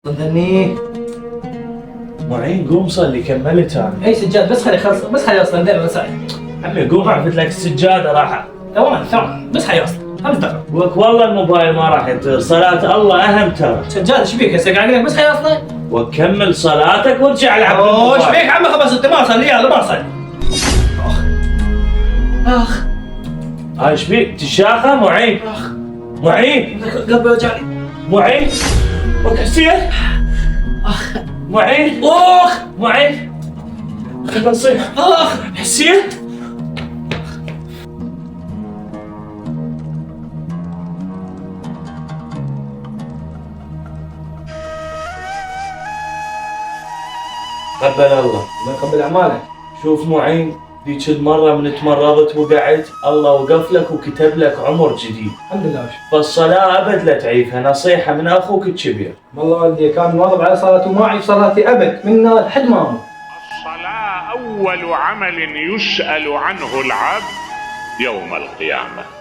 ظني معين قوم صلي كملت انا. اي سجاد بس خلي خلص بس خلي اصلا دير مسائل. عمي قوم عرفت لك السجاده راح. ثواني بس خلي اصلا 5 دقائق. وك والله الموبايل ما راح يطير، صلاة الله اهم ترى. سجاد ايش بيك هسه قاعد لك بس خلي اصلا. وكمل صلاتك وارجع العب اوه ايش بالموبايل. بيك عمي خلاص انت ما صلي يلا ما صلي. اخ ايش بيك تشاخه معين؟ معين قلبي وجعني. معين وك حسين معين اخ معين خلنا نصيح اخ حسين. قبل الله الله يقبل اعمالك. شوف معين، ذيك المرة من تمرضت وقعت الله وقف لك وكتب لك عمر جديد. الحمد لله. فالصلاة أبد لا تعيفها، نصيحة من أخوك الكبير. والله والدي كان مواظب على صلاته وما أعيف صلاتي ابد منا لحد ما اموت. الصلاة أول عمل يسأل عنه العبد يوم القيامة.